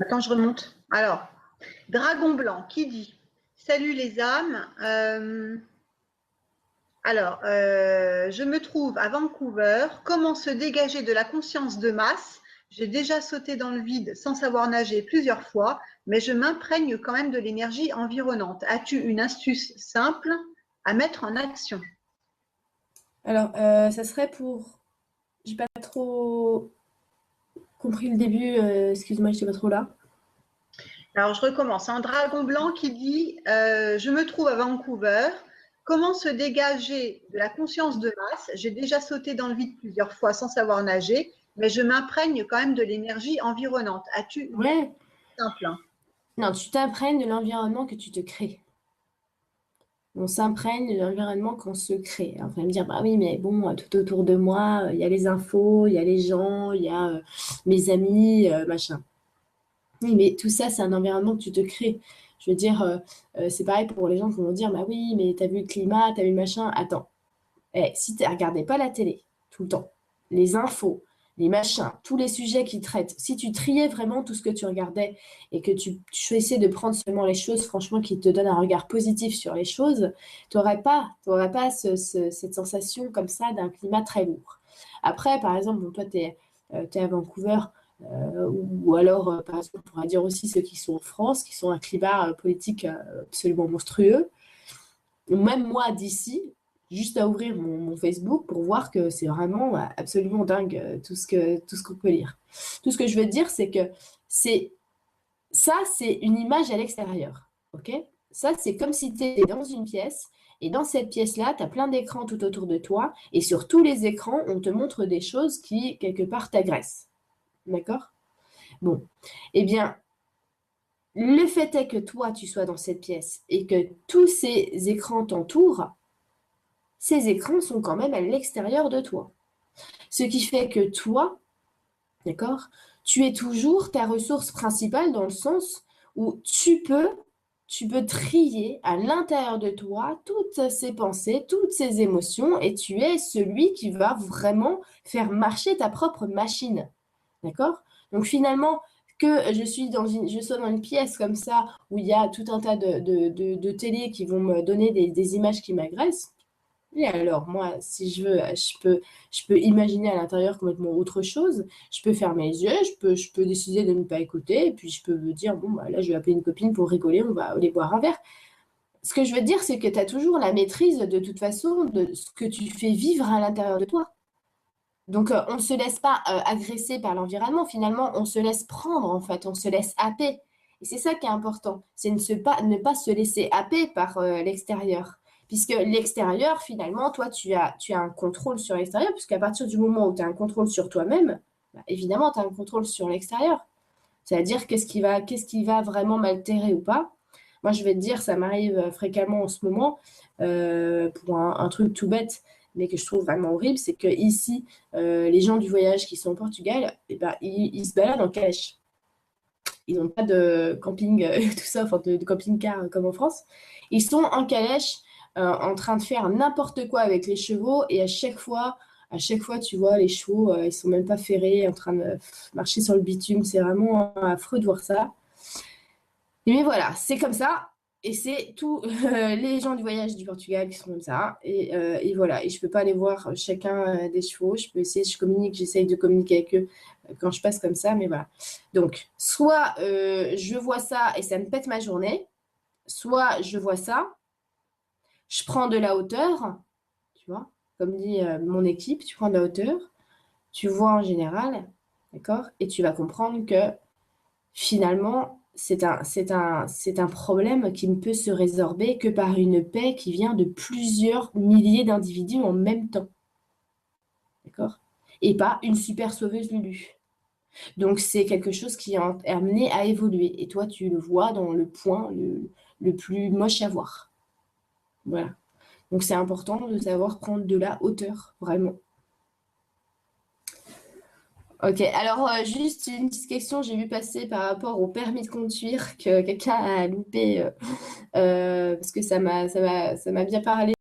Attends, je remonte. Alors, Dragon blanc, qui dit? Salut les âmes. Je me trouve à Vancouver. Comment se dégager de la conscience de masse? J'ai déjà sauté dans le vide sans savoir nager plusieurs fois, mais je m'imprègne quand même de l'énergie environnante. As-tu une astuce simple à mettre en action? Alors, ça serait pour... J'ai pas trop compris le début, excuse-moi, j'étais pas trop là. Alors, je recommence. Un dragon blanc qui dit je me trouve à Vancouver. Comment se dégager de la conscience de masse? J'ai déjà sauté dans le vide plusieurs fois sans savoir nager, mais je m'imprègne quand même de l'énergie environnante. As-tu une astuce Ouais, simple? non, tu t'imprègnes de l'environnement que tu te crées. On s'imprègne de l'environnement qu'on se crée. Alors, vous allez me dire, bah oui, mais bon, tout autour de moi, il y a les infos, il y a les gens, il y a mes amis, machin. Oui, mais tout ça, c'est un environnement que tu te crées. Je veux dire, c'est pareil pour les gens qui vont dire, bah oui, mais t'as vu le climat, t'as vu le machin. Attends, si tu regardais pas la télé tout le temps, les infos, les machins, tous les sujets qui traitent, si tu triais vraiment tout ce que tu regardais et que tu choisissais de prendre seulement les choses, franchement, qui te donnent un regard positif sur les choses, tu n'aurais pas cette sensation comme ça d'un climat très lourd. Après, par exemple, bon, toi, tu es à Vancouver, ou alors, par exemple, on pourrait dire aussi ceux qui sont en France, qui sont un climat politique absolument monstrueux. Même moi d'ici, juste à ouvrir mon Facebook pour voir que c'est vraiment absolument dingue tout ce qu'on peut lire. Tout ce que je veux dire, c'est que c'est c'est une image à l'extérieur. Ok? Ça, c'est comme si tu étais dans une pièce et dans cette pièce-là, tu as plein d'écrans tout autour de toi et sur tous les écrans, on te montre des choses qui, quelque part, t'agressent. D'accord? Bon. Eh bien, le fait est que toi, tu sois dans cette pièce et que tous ces écrans t'entourent, ces écrans sont quand même à l'extérieur de toi. Ce qui fait que toi, d'accord, tu es toujours ta ressource principale dans le sens où tu peux trier à l'intérieur de toi toutes ces pensées, toutes ces émotions et tu es celui qui va vraiment faire marcher ta propre machine. D'accord? Donc finalement, que je sois dans une pièce comme ça où il y a tout un tas de télé qui vont me donner des images qui m'agressent, et alors, moi, si je veux, je peux imaginer à l'intérieur complètement autre chose. Je peux fermer les yeux, je peux décider de ne pas écouter, et puis je peux me dire, bon, bah, là, je vais appeler une copine pour rigoler, on va aller boire un verre. Ce que je veux dire, c'est que tu as toujours la maîtrise, de toute façon, de ce que tu fais vivre à l'intérieur de toi. Donc, on ne se laisse pas agresser par l'environnement, finalement, on se laisse prendre, en fait, on se laisse happer. Et c'est ça qui est important, c'est ne pas se laisser happer par l'extérieur. Puisque l'extérieur, finalement, toi, tu as un contrôle sur l'extérieur, puisqu'à partir du moment où tu as un contrôle sur toi-même, bah, évidemment, tu as un contrôle sur l'extérieur. C'est-à-dire qu'est-ce qui va vraiment m'altérer ou pas. Moi, je vais te dire, ça m'arrive fréquemment en ce moment, pour un truc tout bête, mais que je trouve vraiment horrible, c'est que ici, les gens du voyage qui sont au Portugal, eh ben, ils se baladent en calèche. Ils n'ont pas de camping, tout ça, enfin de camping-car comme en France. Ils sont en calèche, en train de faire n'importe quoi avec les chevaux, et à chaque fois, tu vois, les chevaux, ils sont même pas ferrés, en train de marcher sur le bitume. C'est vraiment affreux de voir ça. Mais voilà, c'est comme ça. Et c'est tous les gens du voyage du Portugal qui sont comme ça. Et voilà. Et je peux pas aller voir chacun des chevaux. Je peux essayer, j'essaye de communiquer avec eux quand je passe comme ça. Mais voilà. Donc, soit je vois ça et ça me pète ma journée, soit je vois ça, je prends de la hauteur, tu vois, comme dit mon équipe, tu prends de la hauteur, tu vois en général, d'accord, et tu vas comprendre que finalement, c'est un problème qui ne peut se résorber que par une paix qui vient de plusieurs milliers d'individus en même temps. D'accord? Et pas une super sauveuse Lulu. Donc, c'est quelque chose qui est amené à évoluer. Et toi, tu le vois dans le point le plus moche à voir. Voilà. Donc, c'est important de savoir prendre de la hauteur, vraiment. Ok, alors juste une petite question, j'ai vu passer par rapport au permis de conduire que quelqu'un a loupé parce que ça m'a bien parlé.